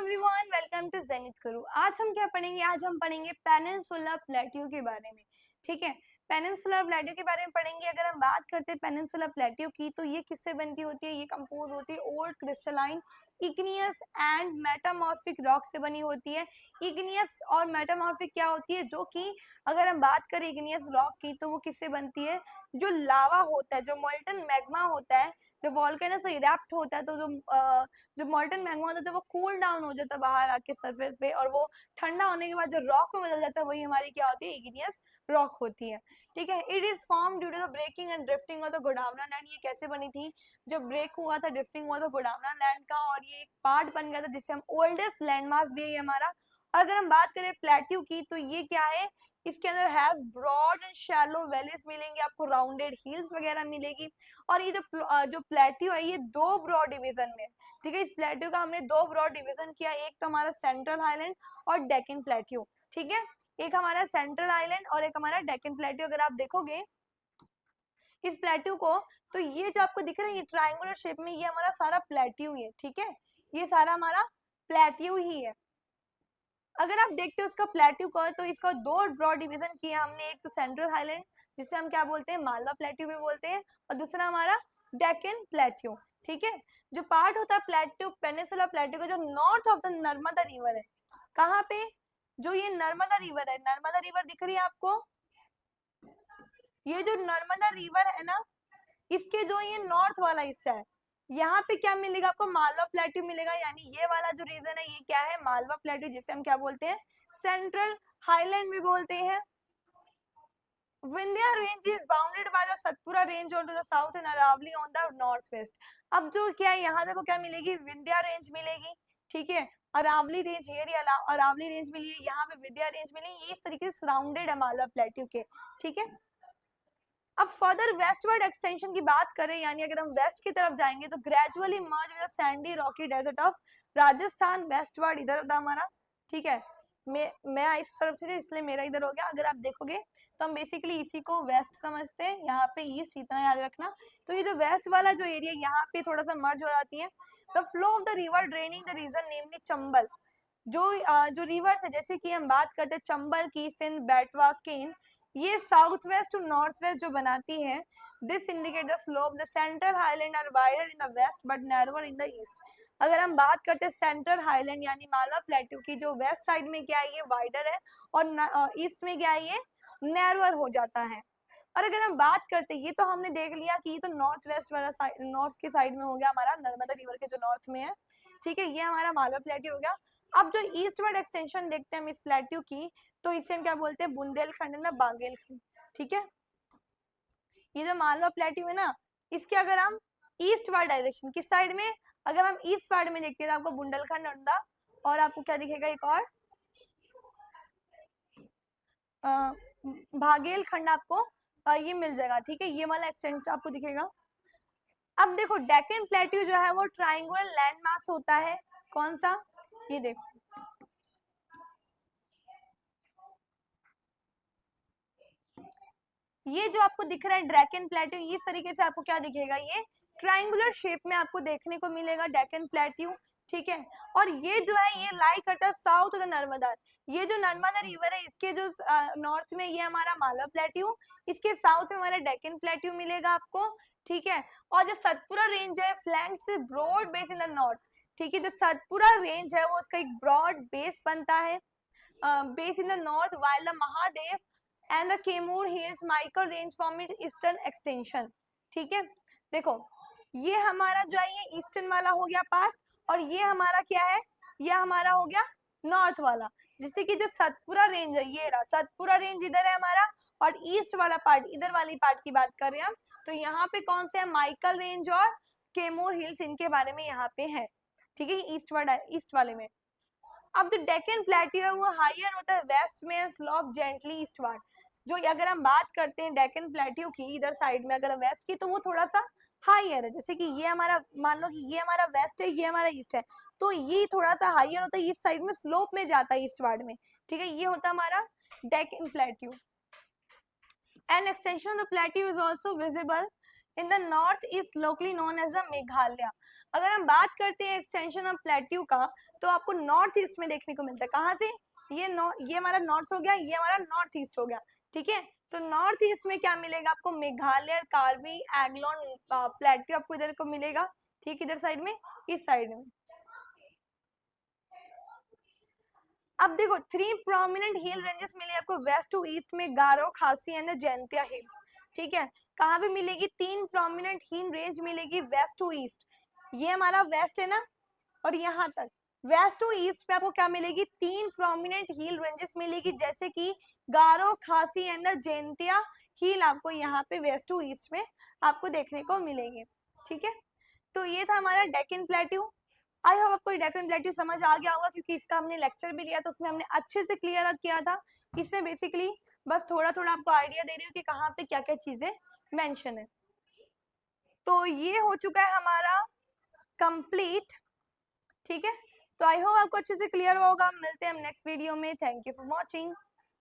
Everyone, welcome to zenith गुरु। आज हम क्या पढ़ेंगे? आज हम पढ़ेंगे पेनिनसुला प्लेट्यू के बारे में। ठीक है, पेनिनसुला प्लेट्यू के बारे में पढ़ेंगे। अगर हम बात करते हैं पेनिनसुला प्लेट्यू की, तो ये किससे बनती होती है? ये कंपोज होती है old crystalline, igneous and metamorphic rock से बनी होती है। इग्नियस और मेटामॉर्फिक क्या होती है? जो कि अगर हम बात करें इग्नियस रॉक की, तो वो किससे बनती है? जो लावा होता है, जो मोल्टन मैग्मा होता है, जो वॉल्केनो से इरप्ट होता है, तो जो मोल्टन मैग्मा होता है, जब वो कूल डाउन हो जाता है बाहर आके सरफेस पे, और वो ठंडा होने के बाद जो रॉक में बदल जाता है, वही हमारी क्या होती है? इग्नियस रॉक होती है। ठीक है, it is form due to the breaking and drifting of the Gondwana land. ये कैसे बनी थी? जब ब्रेक हुआ था, ड्रिफ्टिंग हुआ था गोंडवाना लैंड का, और ये एक पार्ट बन गया था, जिससे हम ओल्डेस्ट लैंडमार्क भी है हमारा। अगर हम बात करें प्लेट्यू की, तो ये क्या है? इसके अंदर has broad and shallow valleys मिलेंगे आपको, राउंडेड हिल्स वगैरह मिलेगी। और ये जो प्लेट्यू है, ये दो ब्रॉड डिवीजन में। ठीक है, इस प्लेट्यू का हमने दो ब्रॉड डिवीजन किया, एक तो हमारा सेंट्रल हाईलैंड और डेक्कन प्लेट्यू। ठीक है, एक हमारा सेंट्रल आइलैंड और एक हमारा डेक्कन प्लेट्यू। अगर आप देखोगे इस प्लेट्यू को, तो ये जो आपको दिख रहा है, ये ट्रायंगुलर शेप में, ये हमारा सारा प्लेट्यू ही है। ठीक है, ये सारा हमारा प्लेट्यू ही है। अगर आप देखते हो इसका प्लेट्यू को, तो इसका दो ब्रॉड डिवीजन किया हमने, एक तो सेंट्रल हाईलैंड, जिसे हम क्या बोलते हैं? मालवा प्लेट्यू भी बोलते हैं, और दूसरा हमारा डेक्कन प्लेट्यू। ठीक है, जो पार्ट होता है प्लेट्यू, पेनिनसुला प्लेट्यू का, जो north of the Narmada river है, कहाँ पे? जो ये नर्मदा रिवर है, नर्मदा रिवर दिख रही है आपको? ये जो नर्मदा रिवर है ना, इसके जो ये नॉर्थ वाला हिस्सा है, यहाँ पे क्या मिलेगा आपको? मालवा प्लेट्यू मिलेगा। यानी ये वाला जो रीजन है, ये क्या है? मालवा प्लेट्यू, जिसे हम क्या बोलते हैं? सेंट्रल हाईलैंड भी बोलते हैं। Vindhya range is bounded by the Satpura range on to the south and Aravalli on the north west. अब जो क्या है, यहाँ पे वो क्या मिलेगी? विंध्या रेंज मिलेगी। ठीक है, अरावली रेंज, ये अरावली रेंज मिली है, यहाँ पे विंध्या रेंज मिली, ये इस तरीके से सराउंडेड है मालवा प्लेट्यू के। ठीक है, अब फर्दर वेस्टवर्ड एक्सटेंशन की बात करें, यानी अगर हम वेस्ट की तरफ जाएंगे, तो gradually merge with the sandy rocky desert of Rajasthan westward, इधर था हमारा। ठीक है, मैं इस तरफ से, इसलिए मेरा इधर हो गया। अगर आप देखोगे तो हम बेसिकली इसी को वेस्ट समझते हैं, यहाँ पे ईस्ट, इतना याद रखना। तो ये जो वेस्ट वाला जो एरिया, यहाँ पे थोड़ा सा मर्ज हो जाती है। The flow of the river draining the region namely Chambal, जो रिवर्स है, जैसे कि हम बात करते हैं चंबल की, सिंध, बेटवा, केन, ये south west to north west जो बनाती है। This indicate the slope the central highland are wider in the west but narrower in the east. अगर हम बात करते हैं सेंट्रल हाईलैंड यानी मालवा प्लेट्यू की, जो वेस्ट साइड में क्या है, ये वाइडर है, और ईस्ट में क्या है, ये नैरोअर हो जाता है। और अगर हम बात करते हैं, ये तो हमने देख लिया कि ये तो नॉर्थ वेस्ट वाला साइड, नॉर्थ के साइड में हो गया हमारा, नर्मदा रिवर के जो नॉर्थ में है। ठीक है, ये हमारा मालवा प्लेट्यू हो गया। अब जो ईस्टवर्ड एक्सटेंशन देखते हैं हम इस प्लेट्यू की, तो इसे हम क्या बोलते हैं? बुंदेलखंड ना बांगेलखंड। ठीक है, ये जो मालवा प्लेट्यू है ना, इसके अगर हम ईस्ट वार्ड डायरेक्शन किस साइड में, अगर हम ईस्ट वार्ड में देखते हैं, तो आपको बुंदेलखंड और आपको क्या दिखेगा? एक और भागेलखंड आपको ये मिल जाएगा। ठीक है, ये वाला एक्सटेंशन आपको दिखेगा। अब देखो, डेक्कन प्लेट्यू जो है वो ट्रायंगुलर लैंड मास होता है। कौन सा? ये देखो, ये जो आपको दिख रहा है डेक्कन प्लेट्यू, इस तरीके से आपको क्या दिखेगा? ये ट्रायंगुलर शेप में आपको देखने को मिलेगा डेक्कन प्लेट्यू। ठीक है, और ये जो है, ये लाई करता है साउथ ऑफ द नर्मदा। ये जो नर्मदा रिवर है, इसके जो नॉर्थ में ये हमारा मालवा प्लेट्यू, इसके साउथ में हमारा डेक्कन प्लेट्यू मिलेगा आपको। ठीक है, और जो सतपुरा रेंज है, फ्लैंक से broad base in the north. ठीक है, जो सतपुरा रेंज है, वो उसका एक ब्रॉड बेस बनता है, base in the north, while the Mahadev and the Kemur Hills Michael range from its eastern extension। ठीक है, देखो, ये हमारा जो है, ये ईस्टर्न वाला हो गया पार्ट, और ये हमारा क्या है? ये हमारा हो गया नॉर्थ वाला। जैसे कि जो सतपुरा रेंज है, ये रहा सतपुरा रेंज, इधर है हमारा, और ईस्ट वाला पार्ट, इधर वाली पार्ट की बात कर रहे हैं हम। तो यहाँ पे कौन से है? माइकल रेंज और केमोर हिल्स, इनके बारे में यहाँ पे है। ठीक है, ईस्ट वाले में। अब जो डेक्कन प्लेट्यू है, वो हायर होता है वेस्ट में, स्लोप जेंटली ईस्टवर्ड। जो अगर हम बात करते हैं डेक्कन प्लेट्यू की, इधर साइड में अगर वेस्ट की, तो वो थोड़ा सा हायर है। जैसे कि ये हमारा, मान लो कि ये हमारा वेस्ट है, ये हमारा ईस्ट है, तो ये थोड़ा सा हायर होता है, इस साइड में स्लोप में जाता है ईस्टवर्ड में। ठीक है, ये होता है हमारा Deccan plateau. An extension of the plateau is also visible in the north east locally known as the Meghalaya. अगर हम बात करते हैं एक्सटेंशन ऑफ प्लेट्यू का, तो आपको नॉर्थ ईस्ट में देखने को मिलता है। कहाँ से? ये हमारा नॉर्थ हो गया, ये हमारा नॉर्थ ईस्ट हो गया, ठीक है। तो नॉर्थ ईस्ट में क्या मिलेगा आपको? मेघालय, कार्बी एंग्लोन प्लेट्यू आपको इधर को मिलेगा, ठीक, इधर साइड में, इस साइड में। अब देखो 3 प्रोमिनेंट हिल रेंजेस मिले आपको वेस्ट टू ईस्ट में, गारो, खासी एंड जैंतिया हिल्स, ठीक है। कहाँ पे मिलेगी? 3 प्रोमिनेंट हिल रेंज मिलेगी वेस्ट टू ईस्ट। ये हमारा वेस्ट है ना, और यहाँ तक वेस्ट टू ईस्ट पे आपको क्या मिलेगी? 3 प्रोमिनेंट हिल रेंजेस मिलेगी, जैसे कि गारो, खासी एंड जैंतिया हिल आपको यहाँ पे वेस्ट टू ईस्ट में आपको देखने को मिलेंगे, ठीक है। तो ये था हमारा डेक्कन प्लेट्यू। आई होप आपको डेक्कन प्लेट्यू समझ आ गया होगा, क्योंकि इसका हमने लेक्चर भी लिया था, उसमें हमने अच्छे से क्लियर किया था। इसमें बेसिकली बस थोड़ा थोड़ा आपको आइडिया दे रही हूँ कि कहाँ पे क्या क्या चीजें मेंशन है। तो ये हो चुका है हमारा कंप्लीट, ठीक है। तो आई होप आपको अच्छे से क्लियर होगा। मिलते हैं हम नेक्स्ट वीडियो में। Thank you for watching.